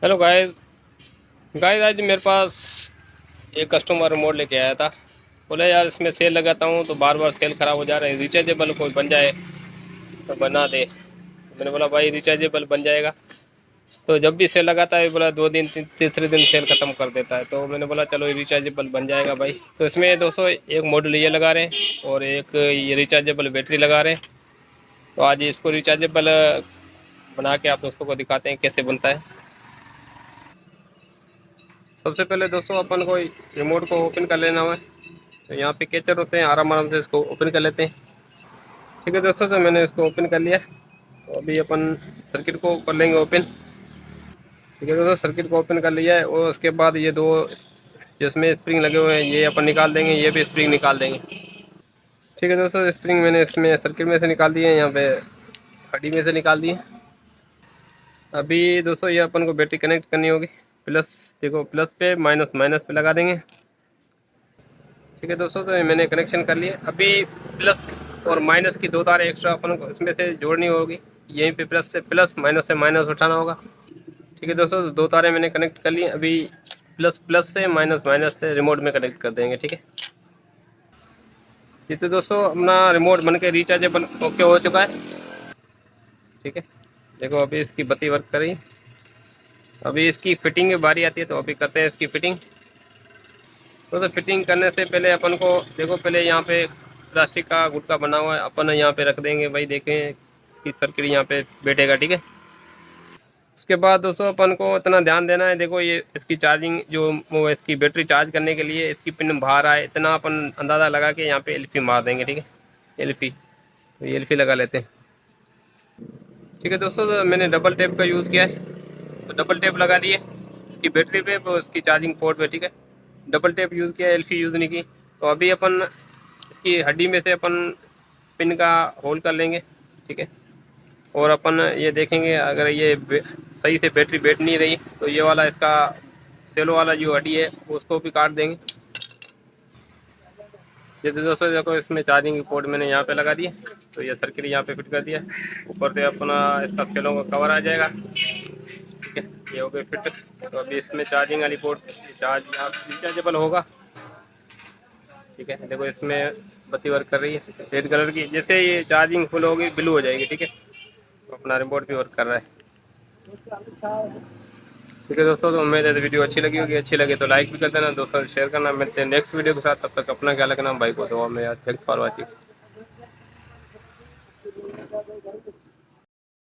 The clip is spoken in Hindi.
Hello guys. आज मेरे पास एक कस्टमर रिमोट लेके आया था। बोले यार इसमें सेल लगाता हूँ तो बार बार सेल ख़राब हो जा रहे हैं, रिचार्जेबल कोई बन जाए तो बना दे। तो मैंने बोला भाई रिचार्जेबल बन जाएगा। तो जब भी सेल लगाता है बोला 2 दिन तीसरे दिन सेल ख़त्म कर देता है। तो मैंने बोला चलो ये रिचार्जेबल बन जाएगा भाई। तो इसमें दोस्तों एक मॉडल ये लगा रहे हैं और एक ये रिचार्जेबल बैटरी लगा रहे हैं। तो आज इसको रिचार्जेबल बना के आप दोस्तों को दिखाते हैं कैसे बनता है। सबसे पहले दोस्तों अपन को रिमोट को ओपन कर लेना है। तो यहाँ पे कैचर होते हैं, आराम आराम से इसको ओपन कर लेते हैं। ठीक है दोस्तों, तो मैंने इसको ओपन कर लिया। तो अभी अपन सर्किट को कर लेंगे ओपन। ठीक है दोस्तों, सर्किट को ओपन कर लिया है और उसके बाद ये दो जिसमें स्प्रिंग लगे हुए हैं ये अपन निकाल देंगे, ये भी स्प्रिंग निकाल देंगे। ठीक है दोस्तों, स्प्रिंग मैंने इसमें सर्किट में से निकाल दिए, यहाँ पे हड्डी में से निकाल दिए। अभी दोस्तों ये अपन को बैटरी कनेक्ट करनी होगी। प्लस देखो, प्लस पे माइनस, माइनस पे लगा देंगे। ठीक है दोस्तों, तो मैंने कनेक्शन कर लिया। अभी प्लस और माइनस की दो तारें एक्स्ट्रा अपन को इसमें से जोड़नी होगी। यहीं पे प्लस से प्लस, माइनस से माइनस उठाना होगा। ठीक है दोस्तों, तो दो तारें मैंने कनेक्ट कर ली। अभी प्लस प्लस से, माइनस माइनस से रिमोट में कनेक्ट कर देंगे। ठीक है जी, तो दोस्तों अपना रिमोट बन के रिचार्जेबल ओके हो चुका है। ठीक है, देखो अभी इसकी बत्ती वर्क कर रही है। अभी इसकी फिटिंग की बारी आती है, तो अभी करते हैं इसकी फिटिंग। तो फिटिंग करने से पहले अपन को देखो, पहले यहाँ पे प्लास्टिक का गुटका बना हुआ है, अपन यहाँ पे रख देंगे भाई। देखें इसकी सर्किट यहाँ पे बैठेगा। ठीक है, उसके बाद दोस्तों अपन को इतना ध्यान देना है। देखो ये इसकी चार्जिंग जो वो इसकी बैटरी चार्ज करने के लिए इसकी पिन बाहर आए, इतना अपन अंदाज़ा लगा के यहाँ पे एलफी मार देंगे। ठीक है, एलफी, तो ये एलफी लगा लेते हैं। ठीक है दोस्तों, तो मैंने डबल टेप का यूज़ किया है। तो डबल टेप लगा दिए इसकी बैटरी पे और इसकी चार्जिंग पोर्ट पे। ठीक है, डबल टेप यूज़ किया, एलफी यूज़ नहीं की। तो अभी अपन इसकी हड्डी में से अपन पिन का होल कर लेंगे। ठीक है, और अपन ये देखेंगे अगर ये सही से बैटरी बैठ नहीं रही तो ये वाला इसका सेलो वाला जो हड्डी है उसको भी काट देंगे। जैसे दोस्तों देखो, इसमें चार्जिंग की पोर्ट मैंने यहाँ पे लगा दी है। तो ये सर्किट यहाँ पे फिट कर दिया। ऊपर से अपना इसका सेलों का कवर आ जाएगा। ठीक है, ये हो गए फिट। तो अभी इसमें चार्जिंग वाली पोर्ट चार्ज यहाँ रिचार्जेबल होगा। ठीक है, देखो इसमें बत्ती वर्क कर रही है रेड कलर की। जैसे ये चार्जिंग फुल होगी ब्लू हो जाएगी। ठीक है, तो अपना रिमोट भी वर्क कर रहा है। ठीक है दोस्तों, तो उम्मीद है तो वीडियो अच्छी लगी होगी। अच्छी लगे तो लाइक भी कर देना, दोस्तों से शेयर करना। मिलते हैं नेक्स्ट वीडियो के साथ, तब तक अपना ख्याल रखना। भाई को दुआ में याद। Thanks for watching.